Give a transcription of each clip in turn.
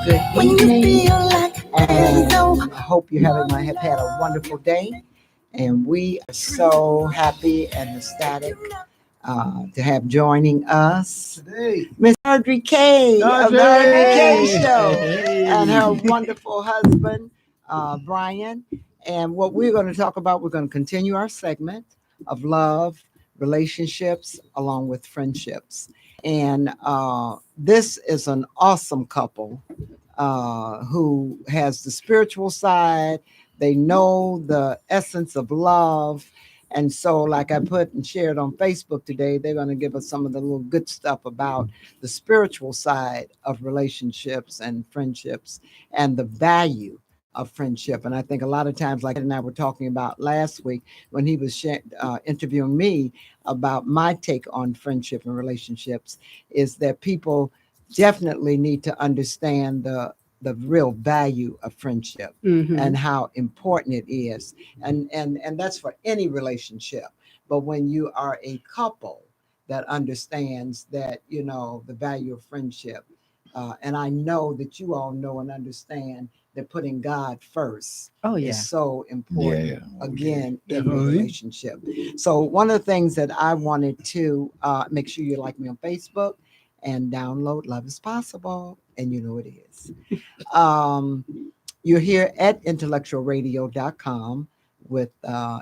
good evening, and I hope you have had a wonderful day. And we are so happy and ecstatic to have joining us Today. Miss Audrey K of the Audrey K Show and her Hey. wonderful husband, Brian. And what we're going to talk about, we're going to continue our segment of love, relationships, along with friendships. And this is an awesome couple who has the spiritual side. They know the essence of love. And so, like I put and shared on Facebook today, they're going to give us some of the little good stuff about the spiritual side of relationships and friendships and the value of friendship. And I think a lot of times, like Ed and I were talking about last week when he was interviewing me about my take on friendship and relationships, is that people definitely need to understand the real value of friendship and how important it is. And that's for any relationship. But when you are a couple that understands that, you know, the value of friendship, and I know that you all know and understand that putting God first is so important, again, in your relationship. So one of the things that I wanted to make sure you like me on Facebook and download Love is Possible, and you know it is. You're here at IntellectualRadio.com with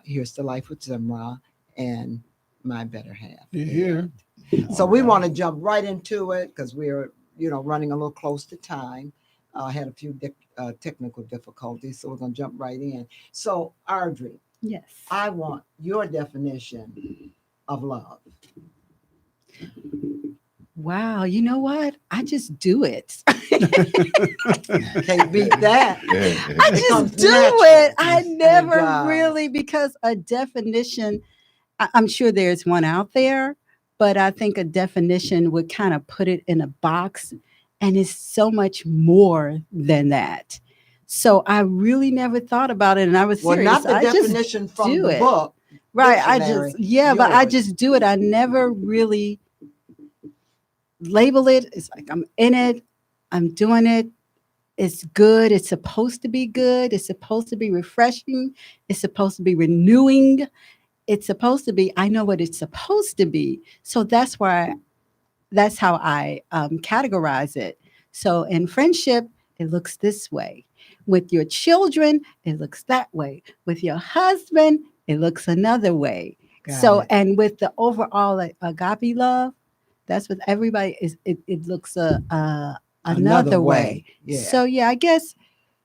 Here's the Life with Zemrah and my better half. You're here. So we want to jump right into it because we're, running a little close to time. Had a few technical difficulties, so we're going to jump right in. So, Audrey, yes, I want your definition of love. Wow, you know what? I just do it. Can't beat that. I just do it. I never really, because a definition, I'm sure there's one out there, but I think a definition would kind of put it in a box, and it's so much more than that. So I really never thought about it, and I was serious. Not the definition from the book. Right. But I just do it. I never really label it. It's like I'm in it. I'm doing it. It's good. It's supposed to be good. It's supposed to be refreshing. It's supposed to be renewing. It's supposed to be, I know what it's supposed to be. So that's how I categorize it. So in friendship, it looks this way. With your children, it looks that way. With your husband, it looks another way. And with the overall agape love, that's with everybody. It looks another way. Yeah. So I guess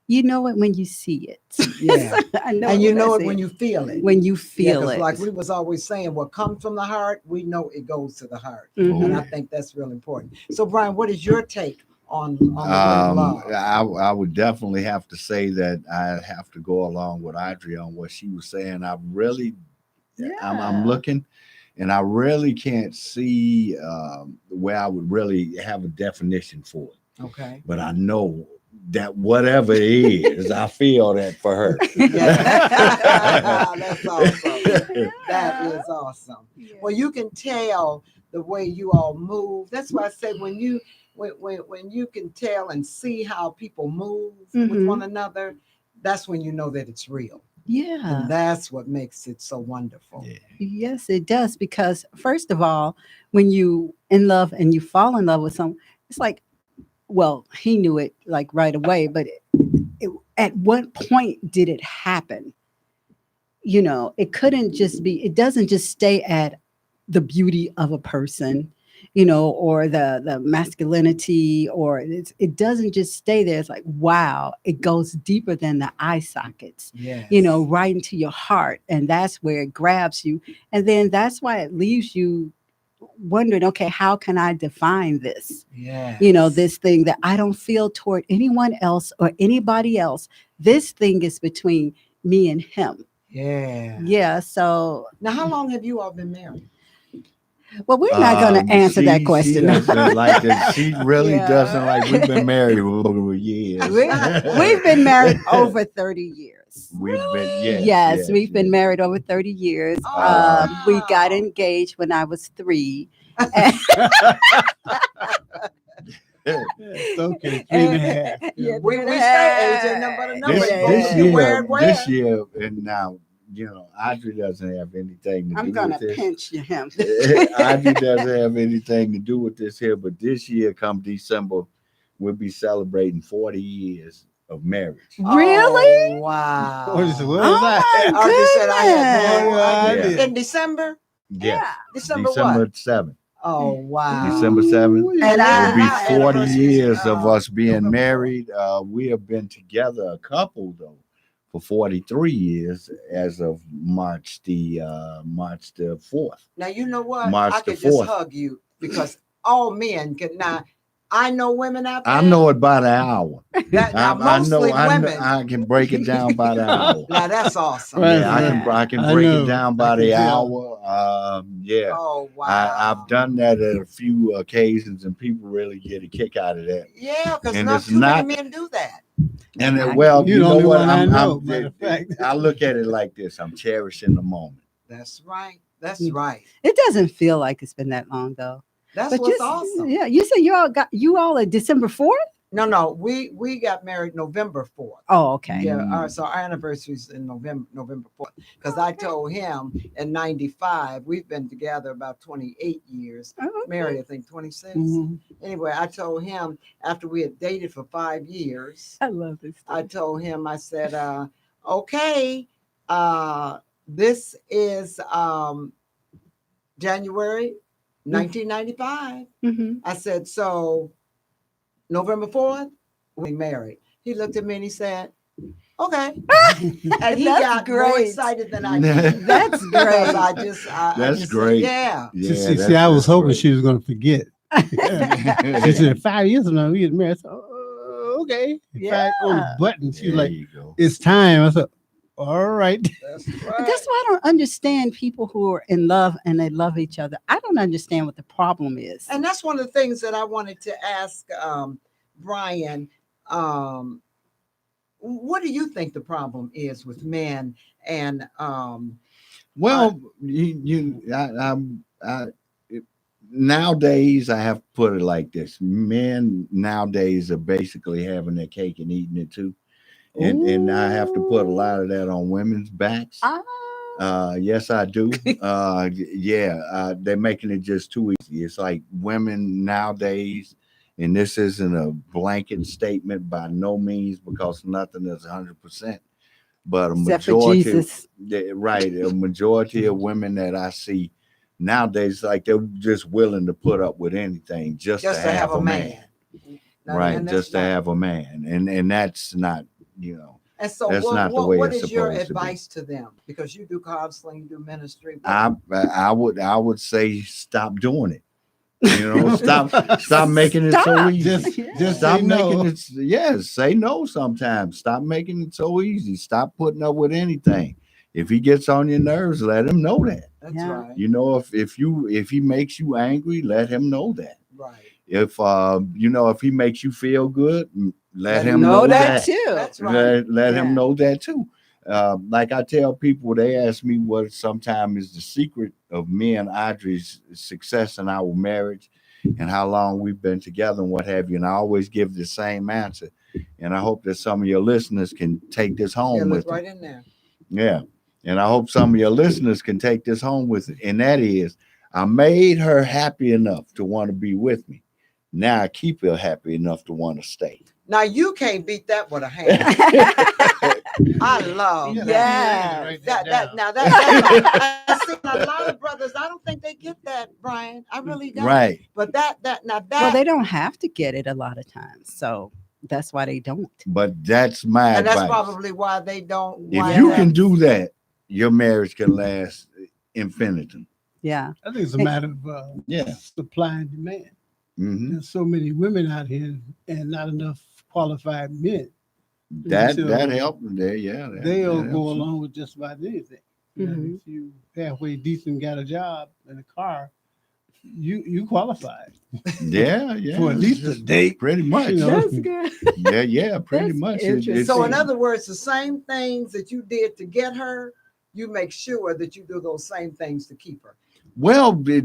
you know it when you see it. Yeah, I know and you know it when you feel it. When you feel it, like we was always saying, what comes from the heart, we know it goes to the heart, Mm-hmm. and I think that's real important. So, Brian, what is your take on the word love? I would definitely have to say that I have to go along with Audrey on what she was saying. I'm looking. And I really can't see where I would really have a definition for it. Okay. But I know that whatever it is, I feel that for her. That's awesome. That is awesome. Yeah. Well, you can tell the way you all move. That's why I say when you can tell and see how people move with one another, that's when you know that it's real. Yeah. And that's what makes it so wonderful. Yeah. Yes, it does. Because first of all, when you in love and you fall in love with someone, it's like, well, he knew it like right away, but at what point did it happen? It couldn't just be, it doesn't just stay at the beauty of a person, or the masculinity, or it doesn't just stay there. It's like, wow, it goes deeper than the eye sockets, right into your heart. And that's where it grabs you. And then that's why it leaves you wondering, okay, how can I define this? Yeah. This thing that I don't feel toward anyone else or anybody else. This thing is between me and him. Yeah. Yeah. So now, how long have you all been married? Well, we're not going to answer that question. She doesn't like it. She really doesn't like. We've been married over years. We've been married over 30 years. We've been married over 30 years. Wow. We got engaged when I was 3. 30 okay, 3.5. Yeah, We three and a say age half. ain't nothing but a number. This You wear year, it where? this year, and now Audrey doesn't have anything to I'm do gonna with this. pinch him. Audrey doesn't have anything to do with this here, but this year, come December, we'll be celebrating 40 years of marriage. Really? Oh, wow. What is it? What Oh is that? my Audrey said I had no goodness. idea. Yeah. In December? Yes, December December what? 7th. Oh, wow. December 7th. Ooh, And yeah. It'll be my 40 anniversary is, years of us being November 4th. married. We have been together, a couple though, for 43 years as of March the 4th. Now, you know what? March I the could just 4th. hug you because all men can. Now, I know women out there. I know it by the hour. That, now, mostly women. I can break it down by the hour. Now, that's awesome. Right. Yeah, I can I break know. it down I by can the tell. hour. Yeah. Oh, wow. I've done that at a few occasions, and people really get a kick out of that. Yeah, because And not it's too not- many men do that. And well, You're you the know only what? one I know, matter of fact. I look at it like this: I'm cherishing the moment. That's right. That's Mm. right. It doesn't feel like it's been that long though. That's But what's awesome. Yeah, you said you all at December 4th? No, we got married November 4th. Oh, okay. Yeah, so our anniversary is in November 4th. Because I told him in 95, we've been together about 28 years, Oh, okay. married, I think 26. Mhm. Anyway, I told him after we had dated for 5 years, I love this. I told him, I said, okay, this is January 1995. Mm-hmm. I said, so November 4th, we married. He looked at me and he said, okay. And he That's got more great. excited than I did. That's Because great. I just, That's just great. Yeah. See, I was hoping she was going to forget. She She said 5 years from now we get married. I said, okay. Yeah. Button. She was There like, you go. it's time. I said, all right. That's But right. that's why I don't understand people who are in love and they love each other. I don't understand what the problem is. And that's one of the things that I wanted to ask Brian. What do you think the problem is with men? And Well, nowadays I have to put it like this: men nowadays are basically having their cake and eating it too, and I have to put a lot of that on women's backs. Yes, I do. They're making it just too easy. It's like women nowadays, and this isn't a blanket statement by no means, because nothing is 100%. But a Except for majority, Jesus. right? A majority of women that I see nowadays, like they're just willing to put up with anything just to have a man. Now, Right, and that's just to not- have a man, and that's not, And so, that's not the way what it's is your supposed to be. advice to them? Because you do counseling, you do ministry. I would say stop doing it. Stop making it so Stop. easy. Just Stop say no. making it. Yes, say no sometimes. Stop making it so easy. Stop putting up with anything. If he gets on your nerves, let him know that. That's Yeah. right. If he makes you angry, let him know that. Right. If he makes you feel good, let him know know that that. too. That's right. Let Yeah. him know that too. Like I tell people, they ask me what sometimes is the secret of me and Audrey's success in our marriage and how long we've been together and what have you. And I always give the same answer. And I hope that some of your listeners can take this Yeah, home look with them. right in there. Yeah. And I hope some of your listeners can take this home with it. And that is, I made her happy enough to want to be with me. Now I keep her happy enough to want to stay. Now you can't beat that with a hand. I love Yeah. that. That see, a lot of brothers, I don't think they get that, Brian. I really don't. Right. But that Well, they don't have to get it a lot of times. So that's why they don't. But that's my and that's advice. probably why they don't. If you can do that, your marriage can last infinitum. Yeah. I think it's a matter of Yeah. supply and demand. Hmm. There's so many women out here and not enough qualified men. That So helped there. Yeah. They'll that go helps. along with just about anything. Mhm. If you halfway decent, got a job and a car, you qualified Yeah. for at least a date. Pretty much. You know. That's good. Yeah. Pretty That's much. interesting. So in other words, the same things that you did to get her, you make sure that you do those same things to keep her. Well, the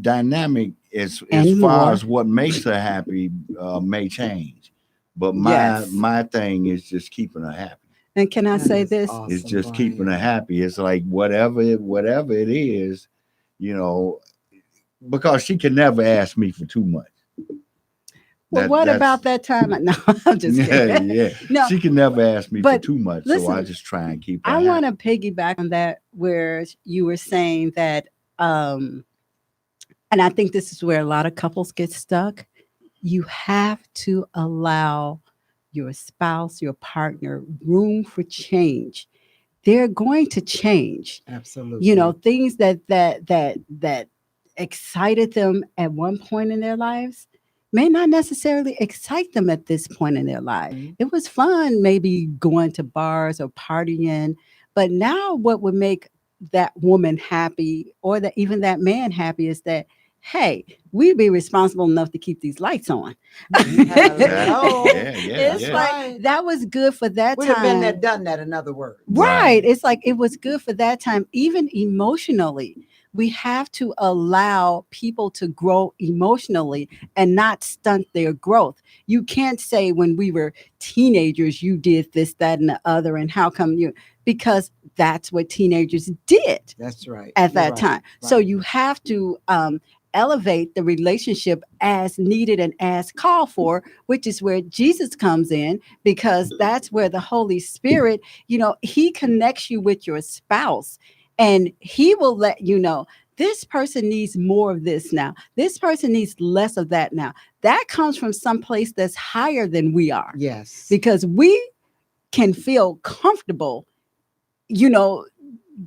dynamic as And far more. as what makes her happy may change, but Yes. my thing is just keeping her happy. And can I That say is this? It's awesome, just keeping her Brian. happy. It's like whatever it is, you know, because she can never ask me for too much. Well, what That's about that time? No, I'm just yeah, kidding. yeah. No, She can never ask me for but too much, so I listen, just try and keep her I want happy. to piggyback on that where you were saying that, and I think this is where a lot of couples get stuck. You have to allow your spouse, your partner, room for change. They're going to change. Absolutely. Things that excited them at one point in their lives may not necessarily excite them at this point in their life. Mhm. It was fun maybe going to bars or partying, but now what would make that woman happy or that even that man happy is that, hey, we be responsible enough to keep these lights on. Exactly. Hello. Yeah, yeah, It's That's yeah. like right. that was good for that We'd have been there, time. done that, in other words. Right. Right. It's like it was good for that time, even emotionally. We have to allow people to grow emotionally and not stunt their growth. You can't say when we were teenagers, you did this, that, and the other, and how come you? Because that's what teenagers did That's right. at You're that right. time. So Right. you have to elevate the relationship as needed and as called for, which is where Jesus comes in, because that's where the Holy Spirit, he connects you with your spouse and he will let you know. This person needs more of this now. This person needs less of that now. That comes from some place that's higher than we are Yes. because we can feel comfortable, you know,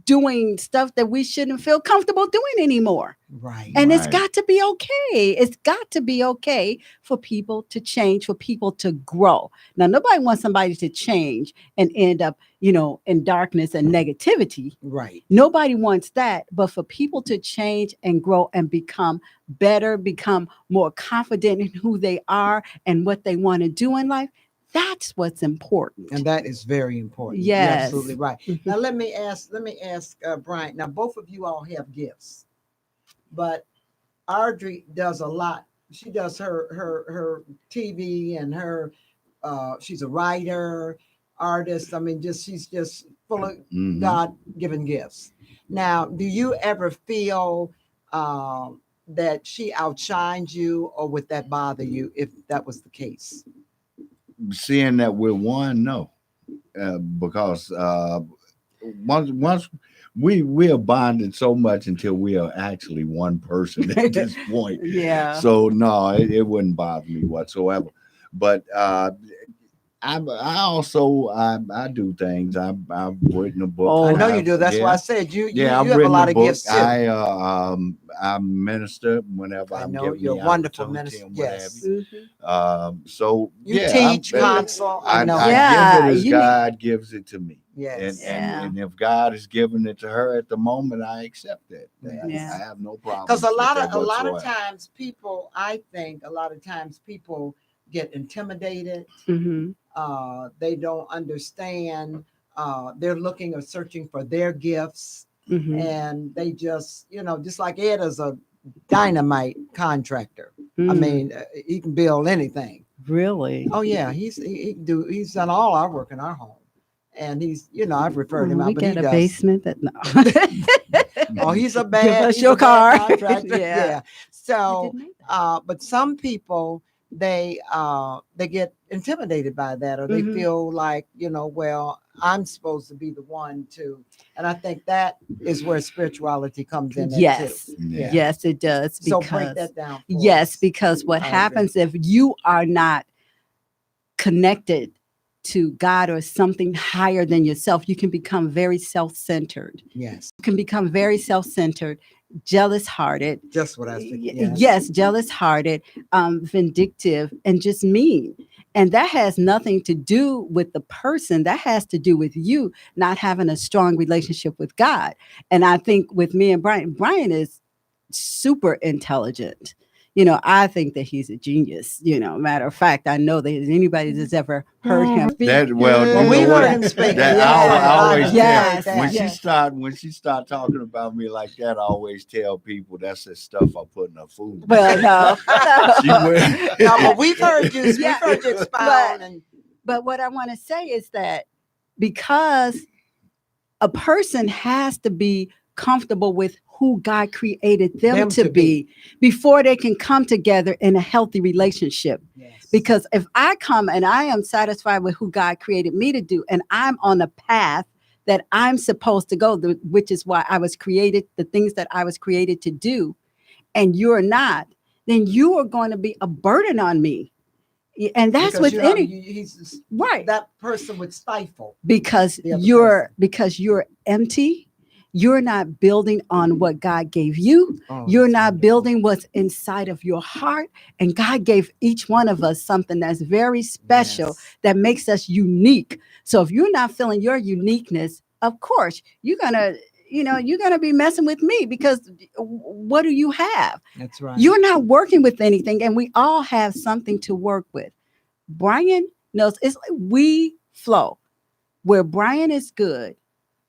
doing stuff that we shouldn't feel comfortable doing anymore. Right. And it's Right. got to be okay. It's got to be okay for people to change, for people to grow. Now, nobody wants somebody to change and end up, in darkness and negativity. Right. Nobody wants that. But for people to change and grow and become better, become more confident in who they are and what they want to do in life, that's what's important. And that is very important. You're Yes. absolutely right. Mhm. Now let me ask Brian. Now both of you all have gifts, but Audrey does a lot. She does her TV and her she's a writer, artist. I mean, she's just full of Mhm. God given gifts. Now, do you ever feel that she outshines you, or would that bother you if that was the case? Seeing that we're one, no, because once we are bonded so much until we are actually one person at this point. Yeah. So no, it wouldn't bother me whatsoever. But I do things. I've written a book. Oh, I know you do. That's why I Yeah. said you Yeah, I've you have a written a lot of book. gifts too. I minister whenever I I'm know given you're the a wonderful opportunity minister. and what have Yes. you. Mhm. So You yeah, teach, counsel. I know I that. give it Yeah, as you need. God gives it to me. And, Yes. and Yeah. and if God is giving it to her at the moment, I accept that. Yes. I have no problem Because with that a lot of whatsoever. times people, I think a lot of times people get intimidated. Mhm. They don't understand. They're looking or searching for their gifts, Mhm. and they just, just like Ed is a dynamite contractor. I Mm. mean, he can build anything. Really? Oh yeah, he's done all our work in our home, and I've referred him out, We but he got a does. basement that no. Oh, he's a Give bad, us he's your a bad car. contractor. Yeah. Yeah. I So, didn't know that. but some people they get intimidated by that, or they Mhm. feel like well, I'm supposed to be the one to, and I think that is where spirituality comes in. At Yes. too. Yeah. Yes, it does. So Because break that down. For yes, us. because what Audrey. happens if you are not connected to God or something higher than yourself, you can become very self-centered. Yes, You can become very self-centered, jealous-hearted. just what I was thinking. Yes, jealous-hearted, vindictive, and just mean. And that has nothing to do with the person. That has to do with you not having a strong relationship with God. And I think with me and Brian is super intelligent. I think that he's a genius. Matter of fact, I know that anybody that's ever heard him speak. Well, we heard him speak. That Yeah, I always Yes, tell when yes. she start talking about me like that, I always tell people that's the stuff I put in her food. Well, no. She went. No, but we've heard you. Yeah. We've heard you expound. And But what I want to say is that because a person has to be comfortable with who God created them to be before they can come together in a healthy relationship. yes. Because if I come and I am satisfied with who God created me to do, and I'm on the path that I'm supposed to go, which is why I was created, the things that I was created to do, and you're not, then you are going to be a burden on me. And that's Because, with he's right. that person would stifle. Because the other you're empty. You're not building on what God gave you. Oh, You're that's not wonderful. building what's inside of your heart. And God gave each one of us something that's very special, Yes. that makes us unique. So if you're not feeling your uniqueness, of course, you're gonna be messing with me, because what do you have? That's right. You're not working with anything, and we all have something to work with. Brian knows it's like we flow. Where Brian is good,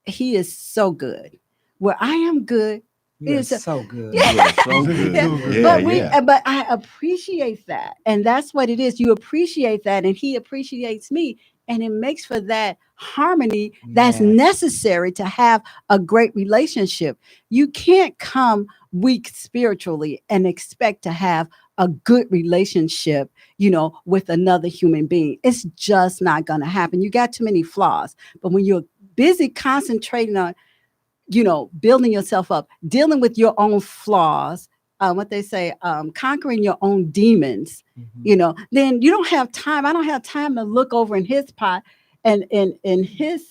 he is so good. Where I am good, You're it's a- so good. Yeah. You are so good. Yeah, but I appreciate that. And that's what it is. You appreciate that, and he appreciates me. And it makes for that harmony that's Yes. necessary to have a great relationship. You can't come weak spiritually and expect to have a good relationship, with another human being. It's just not going to happen. You got too many flaws. But when you're busy concentrating on, building yourself up, dealing with your own flaws, what they say, conquering your own demons, Mhm. then you don't have time. I don't have time to look over in his pot and in his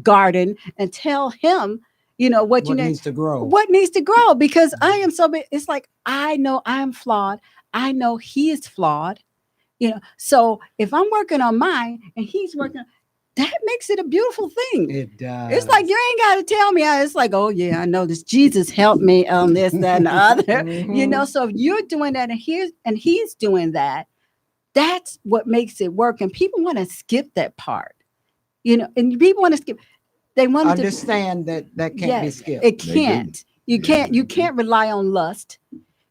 garden and tell him, what needs to grow. what needs to grow, because I am so big. It's like, I know I am flawed. I know he is flawed. So if I'm working on mine and he's working, that makes it a beautiful thing. It does. It's like, you ain't got to tell me. It's like, oh yeah, I know this. Jesus helped me on this, that, and the other. Mhm. So if you're doing that and he's doing that, that's what makes it work. And people want to skip that part. And people want to skip. They want to Understand that can't be Yes, skipped. it They do. can't. You can't rely on lust.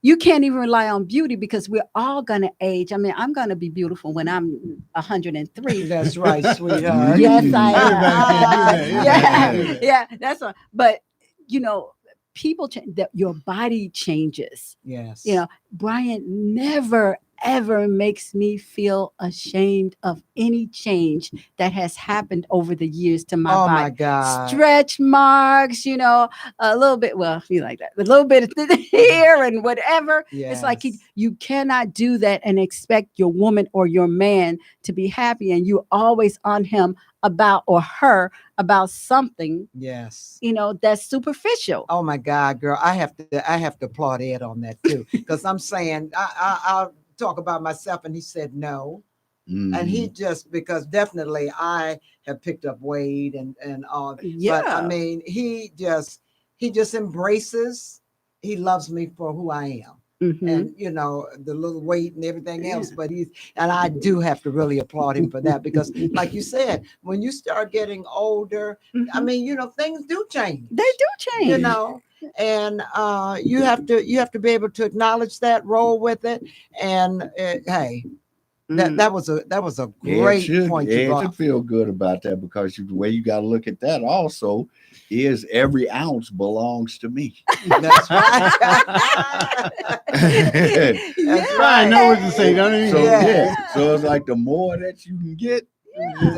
You can't even rely on beauty, because we're all going to age. I mean, I'm going to be beautiful when I'm 103. That's right, sweetheart. Yes, I Everybody am. can't do that. Yeah, that's right. But people change. That your body changes. Yes. Brian never ever makes me feel ashamed of any change that has happened over the years to my Oh body. my God. Stretch marks, a little bit, well, you like that, a little bit of here and whatever. It's like Yes. you cannot do that and expect your woman or your man to be happy, and you're always on him about, or her about something, Yes. that's superficial. Oh my God, girl. I have to applaud Ed on that too. Because I'm saying I'll talk about myself, and he said no. And he just, because definitely I have picked up weight and all. Yeah. But I mean, he just embraces, he loves me for who I am. Mhm. And the little weight and everything else, but and I do have to really applaud him for that, because like you said, when you start getting older, I Mhm. mean, things do change. They do change. And you have to be able to acknowledge that, roll with it, and hey, Mhm. that was a great point you Ed brought. should feel good about that, because the way you got to look at that also is every ounce belongs to me. That's right. Yeah. That's I right. know what to say, don't you? So Yeah. so it's like the more that you can get,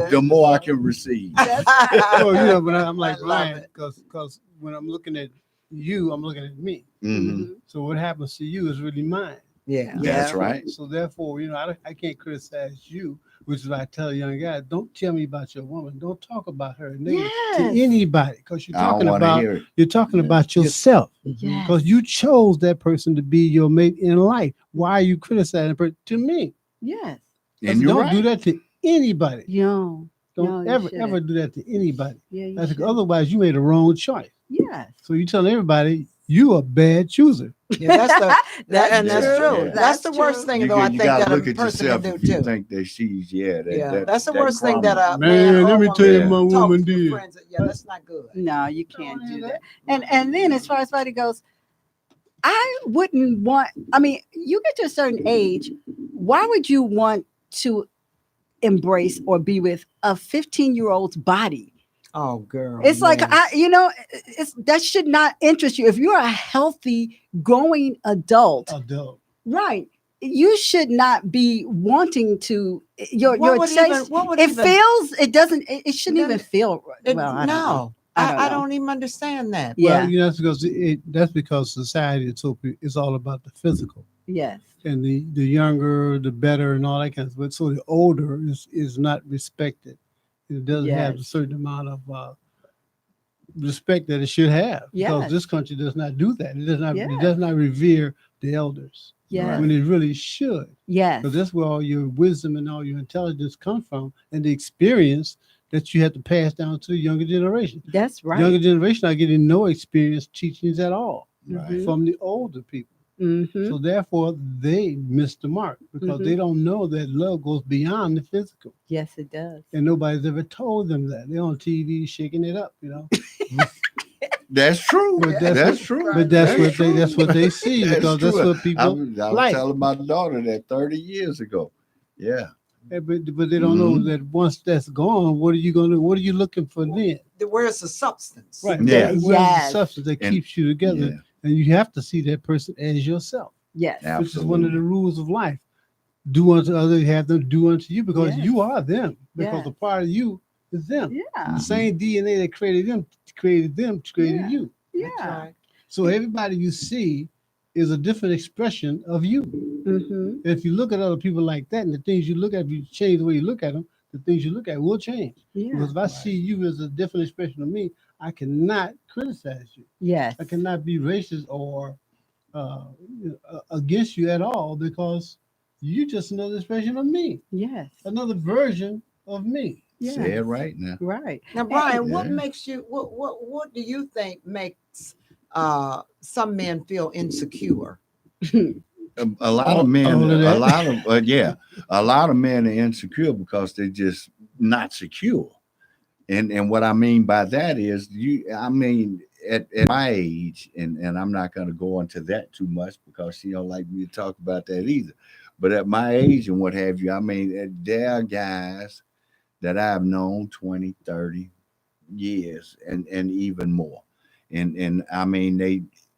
the more I can receive. Well, but I'm like I love Brian, it. because when I'm looking at you, I'm looking at me. Mhm. So what happens to you is really mine. Yeah. That's right. So therefore, I can't criticize you, which is why I tell a young guy, don't tell me about your woman. Don't talk about her negative to Yes. anybody, because I don't want to hear it. you're talking Yeah. about yourself, Yes. because you chose that person to be your mate in life. Why are you criticizing the person? To me? Yes. And you're Don't right. do that to anybody. Yo. Don't you ever shouldn't. do that to anybody. Yeah, you That's should. otherwise you made a wrong choice. Yes. So you tell everybody you a bad chooser. Yeah, that's true. Yeah. That's the worst true. thing, though. I think gotta that look a at person yourself can if do you too. think that she's That's the worst thing that a Man, man or let me tell you woman my talks woman to did. friends. Yeah, that's not good. No, you can't Don't do hear that. And then as far as Buddy goes, I wouldn't want. I mean, you get to a certain age, why would you want to embrace or be with a 15-year-old's body? Oh, girl. It's like yes. it's that should not interest you. If you're a healthy, growing adult, Adult. right? You should not be wanting to your What would taste. even? What would It even? feels. It doesn't. It shouldn't It even doesn't- feel. It, Well, I don't know. no, I don't even understand that. Yeah. Well, that's because society is all about the physical. Yes. And the younger, the better, and all that kind of stuff. So the older is not respected. It doesn't have a Yes. certain amount of respect that it should have. Because Yes. this country does not do that. It does not. Yes. It does not revere the elders Yes. when it really should. Yes. Because that's where all your wisdom and all your intelligence come from, and the experience that you have to pass down to the younger generation. That's right. Younger generation are getting no experience teachings at all Mhm. from the older people. Mhm. So therefore, they miss the mark because Mhm. they don't know that love goes beyond the physical, Yes, it does. and nobody's ever told them that. They're on TV shaking it up, That's true. But That's true. But that's true. what they see because that's true. what I people was like. telling my daughter that 30 years ago. Yeah. But they don't know that once that's gone, what are you going to? What are you looking for then? Where's the substance? Right. Yeah. Where's the Yes. substance that And- keeps you together? Yeah. And you have to see that person as yourself, Yes. Yeah. which is one of Absolutely. the rules of life. Do unto others, have them do unto you, because Yes. you are them. Because Yes. the part of you is them. Yeah. The same DNA that created them created Yeah. you. That's Yeah. right. So everybody you see is a different expression of you. Mm-hmm. If you look at other people like that, and the things you look at, if you change the way you look at them, the things you look at will change. Yeah. Because if I see you as a different expression of me, I cannot criticize you. Yes. I cannot be racist or against you at all, because you're just another expression of me, Yes. another version of me. Yes. Say it right now. Right. Now, Brian, what Yeah. makes you? What do you think makes some men feel insecure? A lot All- of men, all of a that. lot of a lot of men are insecure because they're just not secure. And what I mean by that is at my age, and I'm not going to go into that too much because she don't like me to talk about that either. But at my age and what have you, there are guys that I've known 20, 30 years and even more. And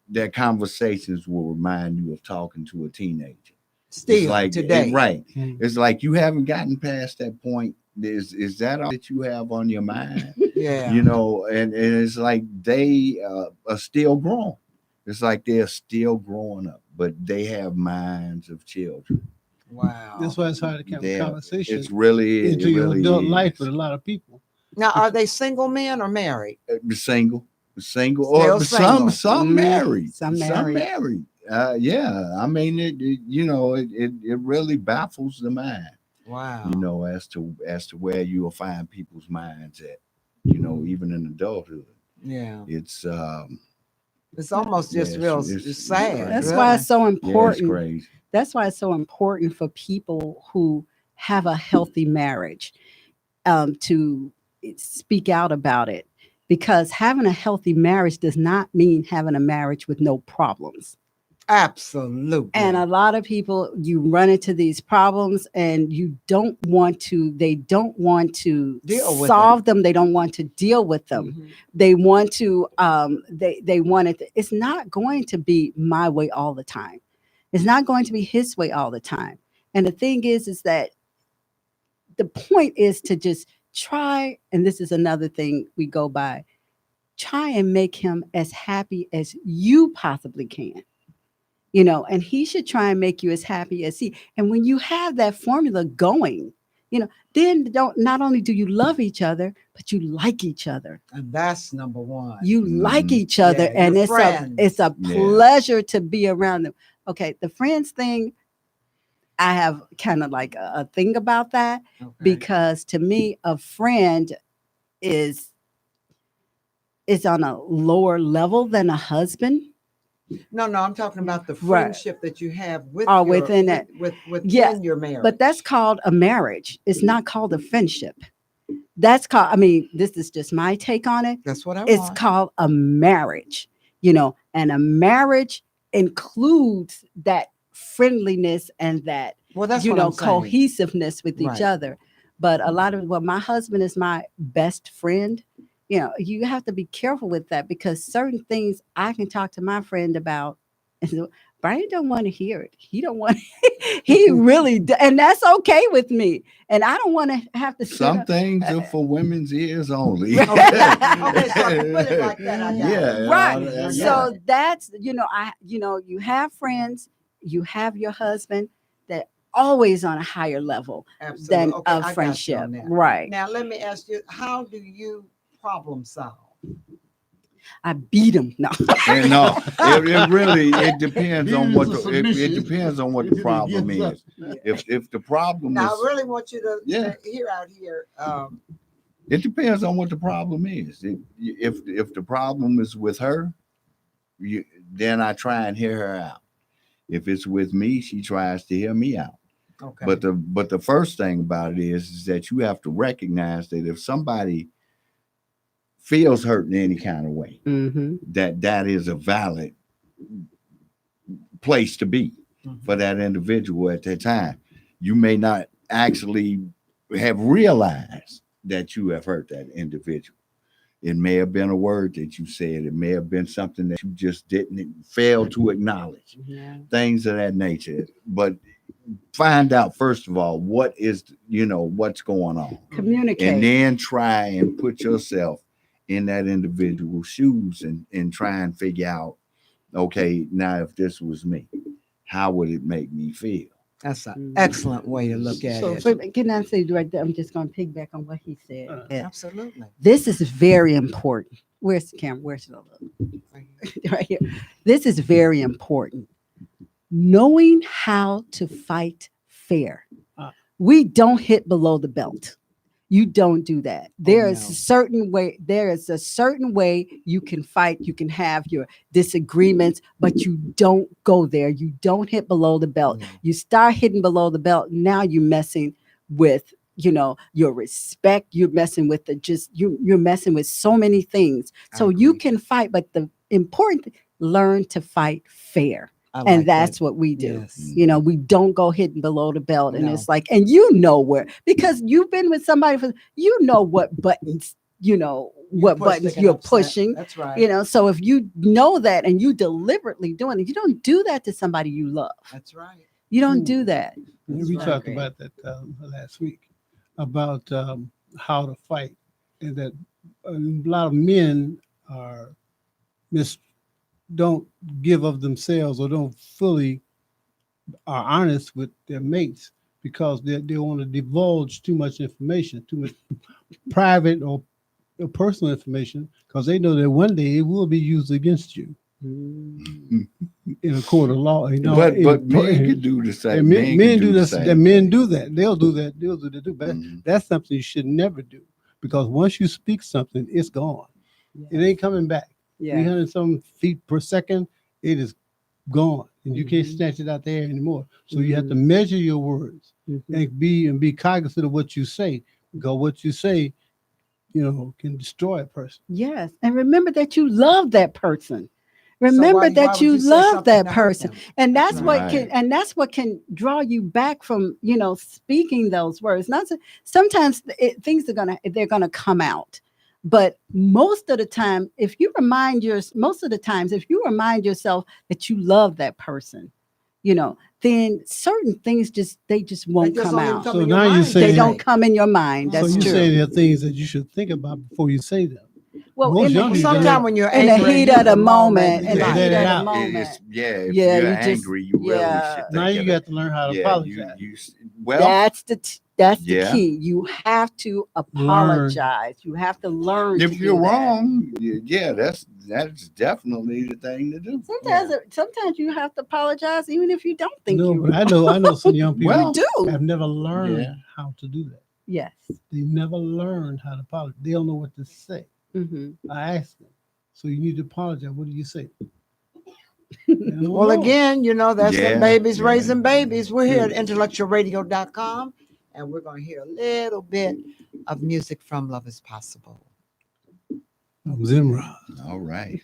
their conversations will remind you of talking to a teenager. Still It's like today, right. Mm. It's like you haven't gotten past that point. Is that all that you have on your mind? Yeah. And it's like they are still growing. It's like they're still growing up, but they have minds of children. Wow. That's why it's hard to have a They're- conversation It's really into it your really adult is. life with a lot of people. Now, are they single men or married? Single, Still or single. some married, Some married. Yeah, it really baffles the mind. Wow. As to where you will find people's minds at, even in adulthood. Yeah. It's It's almost just Yes, real it's sad. crazy. That's really. why it's so yeah, it's important. crazy. That's why it's so important for people who have a healthy marriage to speak out about it, because having a healthy marriage does not mean having a marriage with no problems. Absolutely. And a lot of people, you run into these problems and they don't want to Deal with solve them. They don't want to deal with them. Mhm. They want to, they want it. It's not going to be my way all the time. It's not going to be his way all the time. And the thing is that the point is to just try, and this is another thing we go by, try and make him as happy as you possibly can. And he should try and make you as happy as he. And when you have that formula going, then not only do you love each other, but you like each other. And that's number one. You like Mhm. each other, Yeah, and you're it's friends. a Yeah. pleasure to be around them. Okay, the friends thing, I have kind of like a thing about that, Okay. because to me, a friend is on a lower level than a husband. No, I'm talking about the Right. friendship that you have with Within that. within Yes, your marriage. But that's called a marriage. It's not called a friendship. That's called, I mean, this is just my take on it. That's what I It's want. called a marriage, and a marriage includes that friendliness and that, Well, that's what I'm saying. cohesiveness with each Right. other. But a lot of, well, my husband is my best friend. You have to be careful with that because certain things I can talk to my friend about. And Brian don't want to hear it. He don't want. He really, and that's okay with me. And I don't want to have to. Some things are for women's ears only. Okay, so I can put it like that. I got Yeah, it. Right. yeah. So that's, you have friends, you have your husband that always on a higher level Absolutely. than Okay, I a got you friendship. on that. Right. Now, let me ask you, how do you problem solve? I beat him. No. And no, it really depends He on was what a it submission. depends on what He the didn't problem get up. is. If the problem Now, I is, really want you to Yeah. hear out here. it depends on what the problem is. If the problem is with her, then I try and hear her out. If it's with me, she tries to hear me out. Okay. But the first thing about it is that you have to recognize that if somebody feels hurt in any kind of way, Mm-hmm. that is a valid place to be Mhm. for that individual at that time. You may not actually have realized that you have hurt that individual. It may have been a word that you said. It may have been something that you just didn't fail to acknowledge. Yeah. Things of that nature. But find out first of all what is what's going on, Communicate. and then try and put yourself in that individual's shoes and try and figure out, okay, now if this was me, how would it make me feel? That's an excellent way to look at So- it. But can I say right there? I'm just going to piggyback on what he said. Absolutely. This is very important. Where's the camera? Where's the look? Right here. This is very important. Knowing how to fight fair. We don't hit below the belt. You don't do that. There is no. a certain way. There is a certain way you can fight. You can have your disagreements, but you don't go there. You don't hit below the belt. No. You start hitting below the belt. Now you're messing with, your respect. You're messing with you're messing with so many things. I So you agree. can fight, but the important, learn to fight fair. I And like that's that. what we do. Yes. We don't go hitting below the belt. And No. it's like, and where, because you've been with somebody for, what buttons, what push buttons to get you're upset. pushing, That's right. so if you know that and you deliberately doing it, you don't do that to somebody you love. That's right. You don't Ooh. do that. We That's talked right. about that last week about how to fight, and that a lot of men don't give of themselves or don't fully are honest with their mates because they want to divulge too much information, too much private or personal information, because they know that one day it will be used against you in a court of law. But men can do the same. and men do the this. same That men thing. do that. They'll do that. They'll do that too. But Mhm. that's something you should never do, because once you speak something, it's gone. It ain't coming back. Yeah. 300 some feet per second, it is gone, and you can't Mhm. snatch it out there anymore. So you have to measure your words and be cognizant of what you say, because what you say, can destroy a person. Yes. And remember that you love that person. So Remember why that would you say love something that to hurt person. them? And that's That's what right. what can draw you back from, speaking those words. Sometimes things they're gonna come out. But most of the time, if you remind remind yourself that you love that person, then certain things just won't just come don't even out. come So in your now you mind say- They to don't say. come in your mind. So That's So you true. say there are things that you should think about before you say them. Well, most in young the, people Sometimes when you're in the angry, heat in of the moment, you in the might. let heat it of the out. moment. If Yeah, you're you just- angry, you really yeah. should think Now you of got it. to learn how to Yeah, apologize. well, That's the Yeah. key. You have to apologize. You have to learn to if you're do that. wrong, that's definitely the thing to do. Sometimes you have to apologize even if you don't think No, you but I know some young people Well, do. have never learned Yeah. how to do that. Yes. They never learned how to apologize. They don't know what to say. Hmm. I asked them, so you need to apologize. What do you say? Well, again, that's them babies Yeah. raising babies. We're here at IntellectualRadio.com, and we're going to hear a little bit of music from Love is Possible. Zemrah. All right.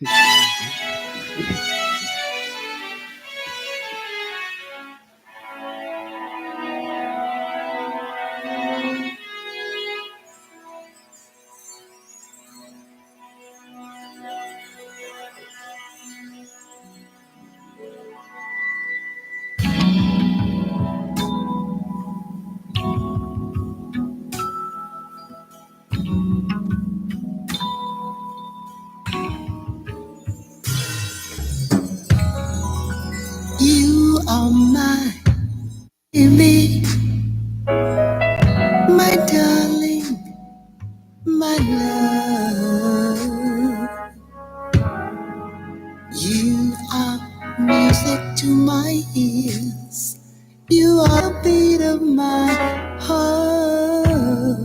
You are my baby, my darling, my love. You are music to my ears. You are the beat of my heart.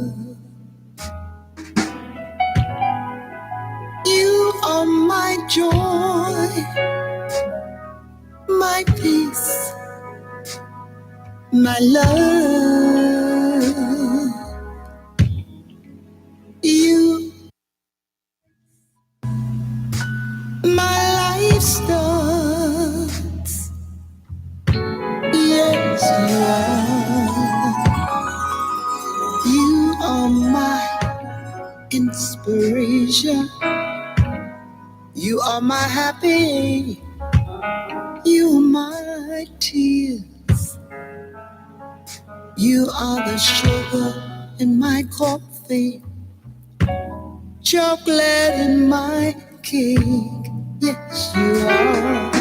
You are my joy, my peace, my love. You, my life starts. Yes, you are my inspiration. You are my happy. You are my tears. You are the sugar in my coffee, chocolate in my cake. Yes, you are.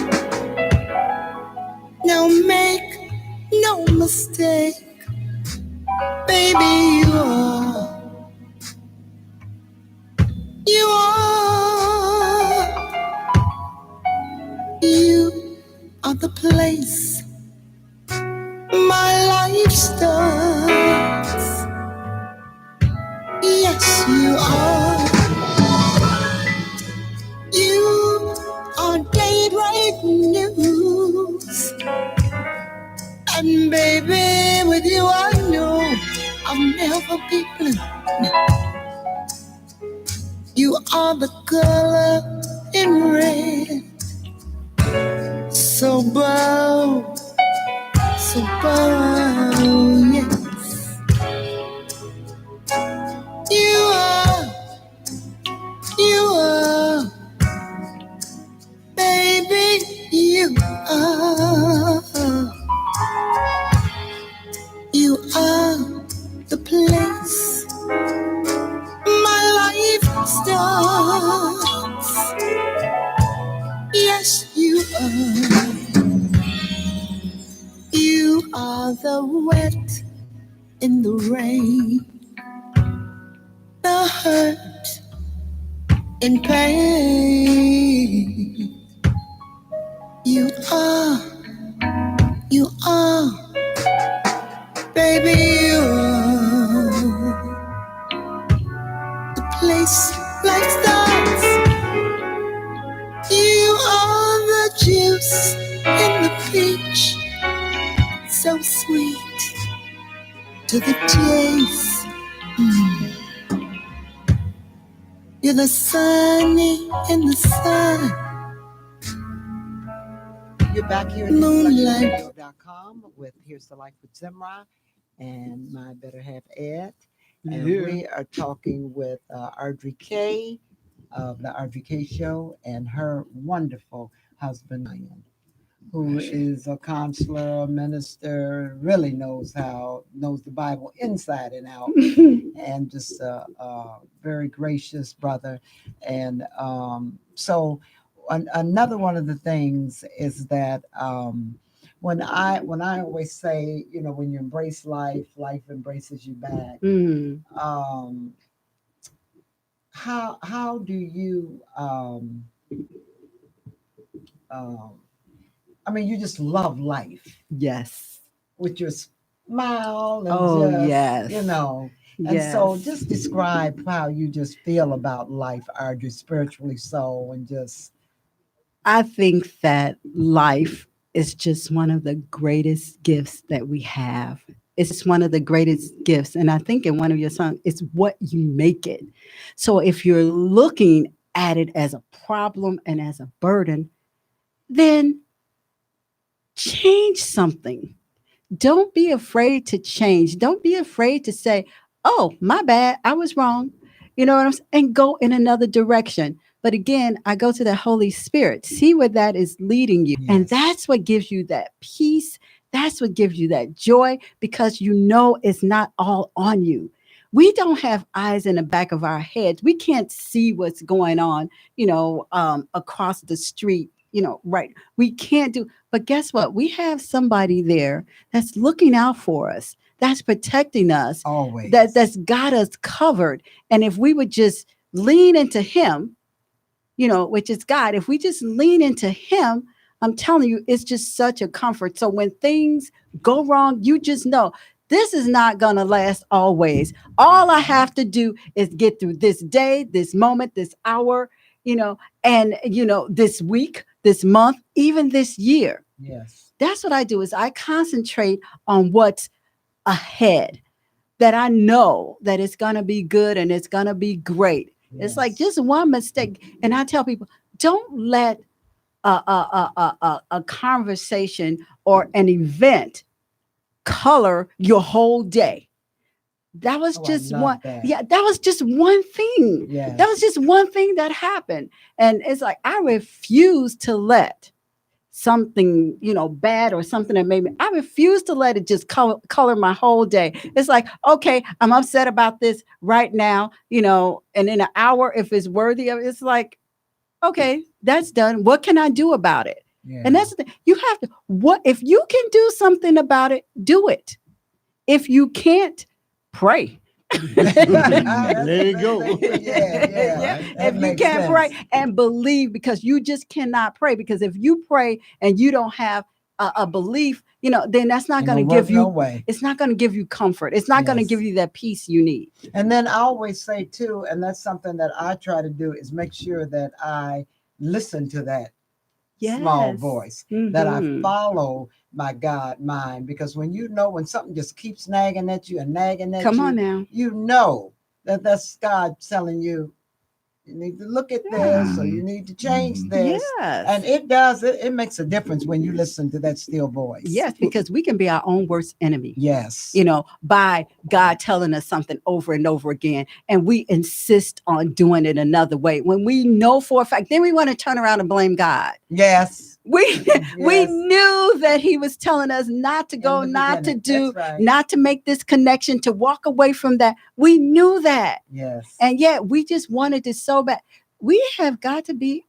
Now make no mistake, baby, you are. You are. You are the place my life starts. Yes, you are. You are daybreak news. And baby, with you I know I'll never be blue. You are the color in red. So bold, so bold, yes. You are, baby, you are. You are the place my life starts. Yes, you are. You are the wet in the rain, the hurt and pain. You are, baby, you are the place like stars. You are the juice in the peach, so sweet to the taste. You're the sunny in the sun. You're back here at Moonlight. IntellectualRadio.com with Here's the Life with Zemrah and my better half Ed. And Yeah. we are talking with Audrey K of the Audrey K Show and her wonderful husband, Ryan, who is a counselor, a minister, really knows the Bible inside and out, and just a very gracious brother. And so another one of the things is that when I always say, when you embrace life, life embraces you back. Um, how do you I mean, you just love life Yes. with your smile and Oh, just, yes. And so Yes. just describe how you just feel about life, Audrey, spiritually so, and just I think that life is just one of the greatest gifts that we have. It's one of the greatest gifts. And I think in one of your songs, it's what you make it. So if you're looking at it as a problem and as a burden, then change something. Don't be afraid to change. Don't be afraid to say, oh, my bad. I was wrong. You know what I'm saying? And go in another direction. But again, I go to the Holy Spirit. See where that is leading you. And Yes. that's what gives you that peace. That's what gives you that joy, because you know it's not all on you. We don't have eyes in the back of our heads. We can't see what's going on, across the street, right. We can't do, but guess what? We have somebody there that's looking out for us, that's protecting us, Always. that's got us covered. And if we would just lean into him, which is God, if we just lean into him, I'm telling you, it's just such a comfort. So when things go wrong, you just know this is not going to last always. All I have to do is get through this day, this moment, this hour, and, this week, this month, even this year. Yes. That's what I do, is I concentrate on what's ahead, that I know that it's going to be good and it's going to be great. It's like just one mistake. And I tell people, don't let a conversation or an event color your whole day. That was just one. That. Yeah, that was just one thing. Yes. That was just one thing that happened. And it's like, I refuse to let something, bad or something that made me, I refuse to let it just color my whole day. It's like, okay, I'm upset about this right now, and in an hour, if it's worthy of it, it's like, okay, that's done. What can I do about it? Yeah. And that's the thing. You have to, if you can do something about it, do it. If you can't, pray. There you go. Yeah. If you can't pray and believe, because you just cannot pray. Because if you pray and you don't have a belief, then that's not going to give you. No way. It's not going to give you comfort. It's not going to Yes. give you that peace you need. And then I always say too, and that's something that I try to do, is make sure that I listen to that small Yes. voice, that I Mhm. follow my God mind, because when something just keeps nagging at you and nagging at Come you, on now. you know that's God telling you, you need to look at this, or you need to change this. Yes. And it does, it makes a difference when you listen to that still voice. Yes, because we can be our own worst enemy. Yes. By God telling us something over and over again, and we insist on doing it another way when we know for a fact, then we want to turn around and blame God. Yes. We Yes. knew that he was telling us not to go, In the not to beginning. do, That's right. not to make this connection, to walk away from that. We knew that. Yes. And yet we just wanted it so bad. We have got to be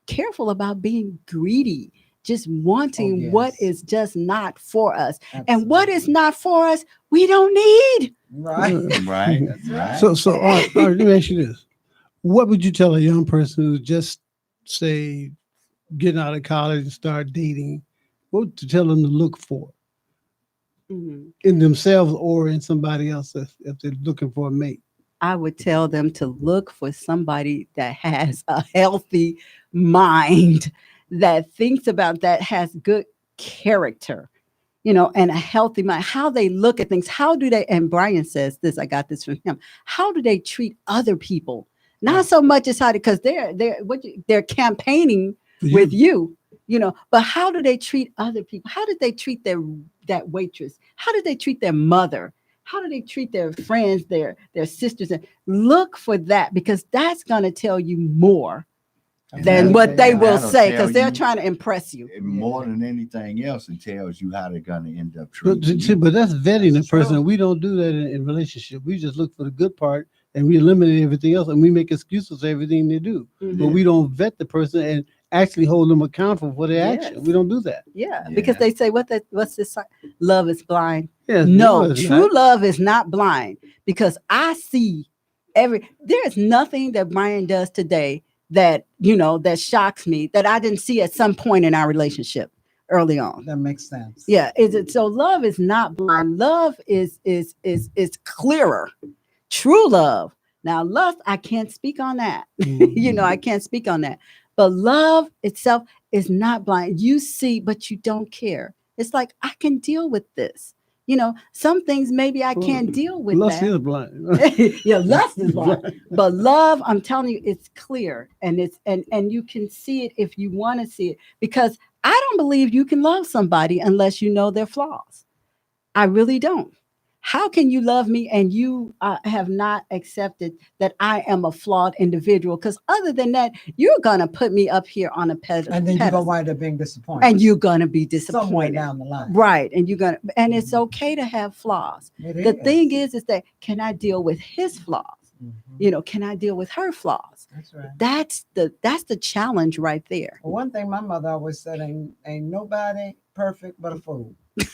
careful about being greedy, just wanting yes. what is just not for us. Absolutely. And what is not for us, we don't need. Right. Right. That's right. So all right, let me ask you this. What would you tell a young person who just, say, getting out of college and start dating? What would you tell them to look for Mhm. in themselves or in somebody else if they're looking for a mate? I would tell them to look for somebody that has a healthy mind, that thinks about, that has good character, and a healthy mind, how they look at things. How do they, and Brian says this, I got this from him. How do they treat other people? Not so much as how, because they're campaigning with you, but how do they treat other people? How did they treat that waitress? How did they treat their mother? How do they treat their friends, their sisters? And look for that, because that's going to tell you more than what they will say, because they're trying to impress you. More than anything else, it tells you how they're going to end up treating But, you. but that's vetting That's a person. true. We don't do that in relationship. We just look for the good part and we eliminate everything else, and we make excuses for everything they do. Mhm. But we don't vet the person and actually hold them accountable for their Yes. action. We don't do that. Yeah, Yeah. because they say, what's this? Love is blind. Yes, No, it's true not. love is not blind, because I see there's nothing that Brian does today that, that shocks me, that I didn't see at some point in our relationship early on. That makes sense. Yeah. So love is not blind. Love is clearer. True love. Now, lust, I can't speak on that. Mhm. I can't speak on that. But love itself is not blind. You see, but you don't care. It's like, I can deal with this. Some things maybe I can't deal with Lust that. is blind. Yeah, lust is blind. But love, I'm telling you, it's clear, and and you can see it if you want to see it. Because I don't believe you can love somebody unless you know their flaws. I really don't. How can you love me and you have not accepted that I am a flawed individual? Because other than that, you're gonna put me up here on a pedestal, And then you're gonna wind up being disappointed. and you're gonna be somewhere disappointed down the line. right? And and it's Mhm. okay to have flaws. It The thing is. is that, can I deal with his flaws? Mhm. Can I deal with her flaws? That's right. That's the challenge right there. Well, one thing my mother always said, ain't nobody perfect but a fool. So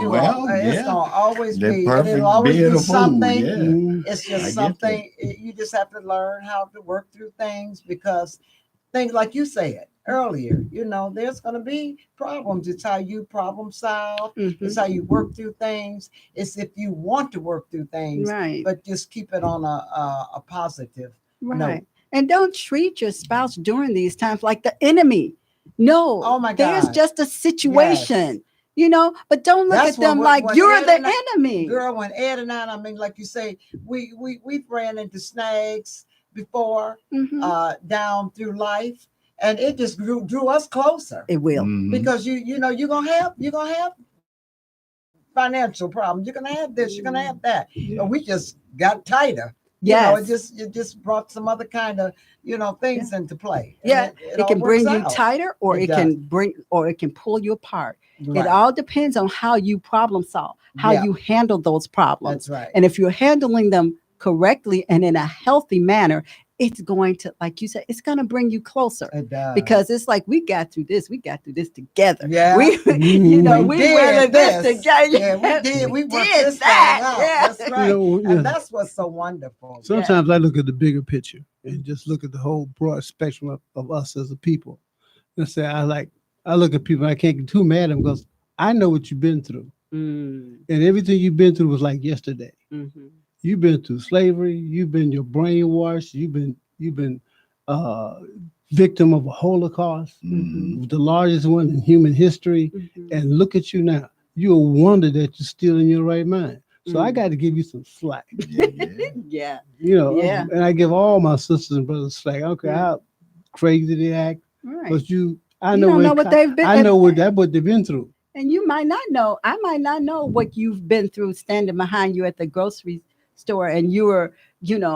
Well, it's yeah. gonna always They're be, and perfect it'll always being be a fool. something. Yeah. Mm, It's I just get something. You just have to learn how to work through things, because things like you said earlier, there's going to be problems. It's how you problem solve. It's mhm. how you work through things. It's if you want to work through things, Right, but just keep it on a positive note. right. And don't treat your spouse during these times like the enemy. No, Oh my there's God. just a situation, but don't look That's at them what like when you're Ed the and I- enemy. Girl, when Ed and I mean, like you say, we've ran into snags before, Mhm. down through life, and it just drew us closer, It will. Mhm. because you're gonna have financial problems. You're gonna have this. You're gonna have that. Yeah. And we just got tighter. Yes. It just brought some other kind of things into play. And Yeah, it it all can bring works you out. tighter, or It it does. can pull you apart. Right. It all depends on how you problem solve, how Yeah. you handle those problems. That's right. And if you're handling them correctly and in a healthy manner, it's going to, like you said, it's going to bring you closer. It does. Because it's like, we got through this together. Yeah. We We weathered this this. together. Yeah, we did. We worked did this that. thing out. Yeah. That's right. Yeah. And that's what's so wonderful. Sometimes I look at the bigger picture and just look at the whole broad spectrum of us as a people. And say, I look at people, I can't get too mad at them because I know what you've been through. Mm, And everything you've been through was like yesterday. mhm. You've been through slavery. You've been your brainwashed. You've been victim of a Holocaust, Mhm. the largest one in human history. Mhm. And look at you now. You're a wonder that you're still in your right mind. So I Mm. got to give you some slack, Yeah, yeah. Yeah. Yeah. And I give all my sisters and brothers slack. I don't care Yeah. how crazy they act, Right. but I You know don't know what they've been. I know what they've been through. And you might not know. I might not know what you've been through standing behind you at the grocery store, and you were,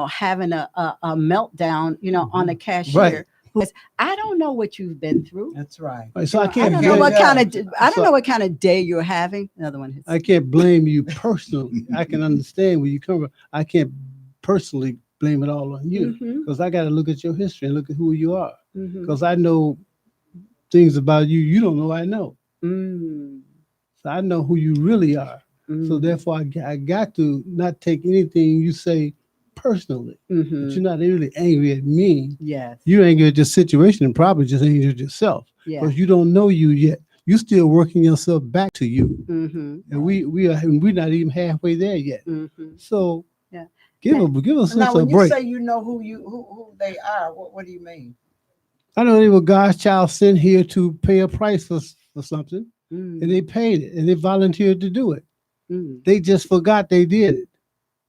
having a meltdown, on the cashier. Right. Because I don't know what you've been through. That's right. Right, so I I can't don't know blame, what kind of I don't So- know what kind of day you're having. Another one. I can't blame you personally. I can understand where you come from. I can't personally blame it all on you Mhm, because I got to look at your history and look at who you are. mhm. Because I know things about you you don't know I know. Mm, So I know who you really are. So mm, therefore, I got to not take anything you say personally. But mhm. you're not really angry at me. Yes. You're angry at the situation and probably just angry at yourself Yeah. because you don't know you yet. You're still working yourself back to you, Mhm, and we're not even halfway there yet. mhm. So Yeah. give us Now, a when you break. say who they are, what do you mean? I know they were God's child sent here to pay a price for something, Mm, and they paid it, and they volunteered to do it. mm, They just forgot they did it.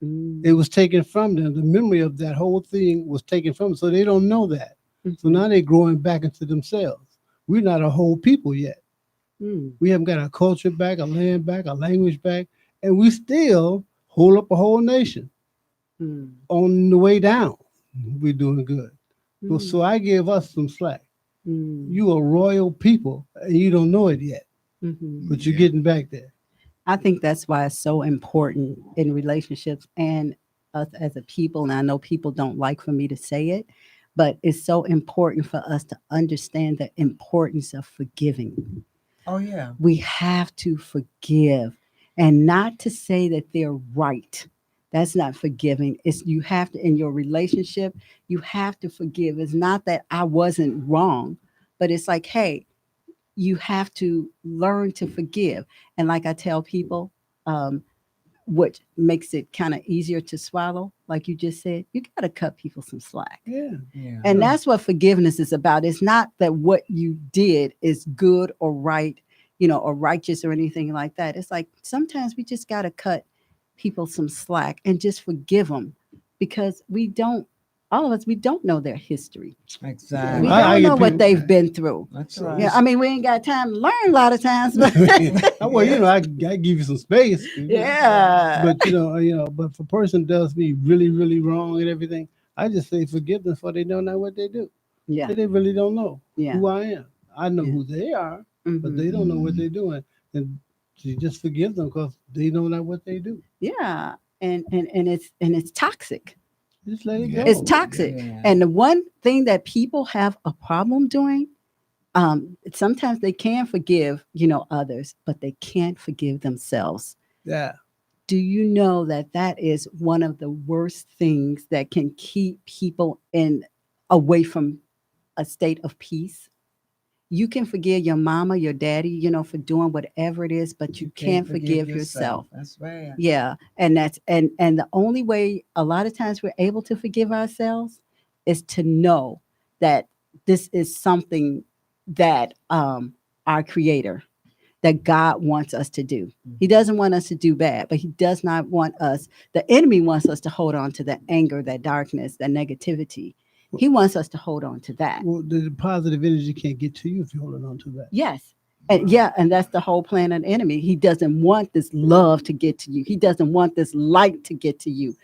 mm, It was taken from them. The memory of that whole thing was taken from them, so they don't know that. So mhm, now they're growing back into themselves. We're not a whole people yet. mm, We haven't got our culture back, our land back, our language back, and we still hold up a whole nation. mm, On the way down, we're doing good. mm, So I give us some slack. mm, You are royal people, and you don't know it yet, mhm. but you're Yeah. getting back there. I think that's why it's so important in relationships and us as a people. And I know people don't like for me to say it, but it's so important for us to understand the importance of forgiving. Oh yeah. We have to forgive, and not to say that they're right. That's not forgiving. It's you have to, in your relationship, you have to forgive. It's not that I wasn't wrong, but it's like, hey, you have to learn to forgive. And like I tell people, um, what makes it kind of easier to swallow, like you just said, you got to cut people some slack. Yeah. Yeah. And that's what forgiveness is about. It's not that what you did is good or right, or righteous or anything like that. It's like sometimes we just got to cut people some slack and just forgive them, because all of us, we don't know their history. Exactly. We I don't get know what people- they've been through. That's right. Yeah, I mean, we ain't got time to learn a lot of times, but Well, I give you some space. yeah. But but if a person does me really, really wrong and everything, I just say forgive them, for they don't know what they do. Yeah. They really don't know Yeah. who I am. I know Yeah. who they are, but Mhm. they don't know what they're doing. And you just forgive them because they don't know what they do. Yeah. And it's toxic. Just let it Yeah. go. It's toxic. Yeah. And the one thing that people have a problem doing, sometimes they can forgive, others, but they can't forgive themselves. Yeah. Do you know that is one of the worst things that can keep people away from a state of peace? You can forgive your mama, your daddy, for doing whatever it is, but you can't forgive yourself. That's right. Yeah. And the only way a lot of times we're able to forgive ourselves is to know that this is something that our creator, that God wants us to do. He doesn't want us to do bad, but he does not want us, the enemy wants us to hold on to that anger, that darkness, that negativity. He wants us to hold on to that. Well, the positive energy can't get to you if you're holding on to that. Yes. And that's the whole plan of the enemy. He doesn't want this love to get to you. He doesn't want this light to get to you.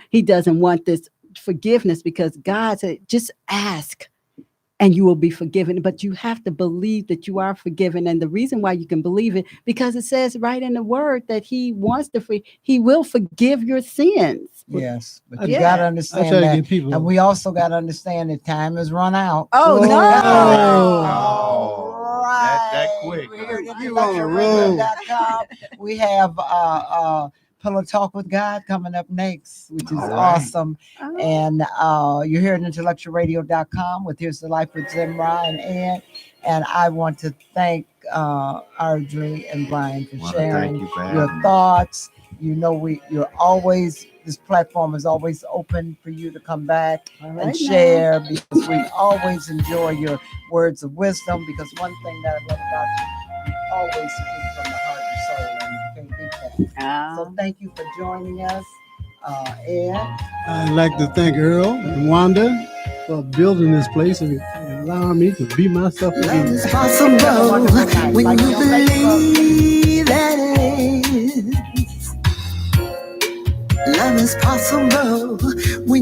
He doesn't want this forgiveness, because God said, just ask and you will be forgiven. But you have to believe that you are forgiven. And the reason why you can believe it, because it says right in the word that he will forgive your sins. Yes. But I- you got to I understand try to that. get people. And we also got to understand that time has run out. Oh, no. Oh, that quick. We're here at You on a roll. IntellectualRadio.com. We have Pillow Talk with God coming up next, which is All right. awesome. Oh. And you're here at IntellectualRadio.com with Here's the Life with Zemrah and Ed. And I want to thank Audrey and Brian for Wanna sharing thank you for your having me. thoughts. This platform is always open for you to come back All and right now. share, because we always enjoy your words of wisdom. Because one thing that I love about you always speak from the heart and soul, and you can't beat that. So thank you for joining us, Ed. I'd like to thank Earl and Wanda for building this place and allowing me to be myself Love again. is possible when you believe that it is. Love is possible when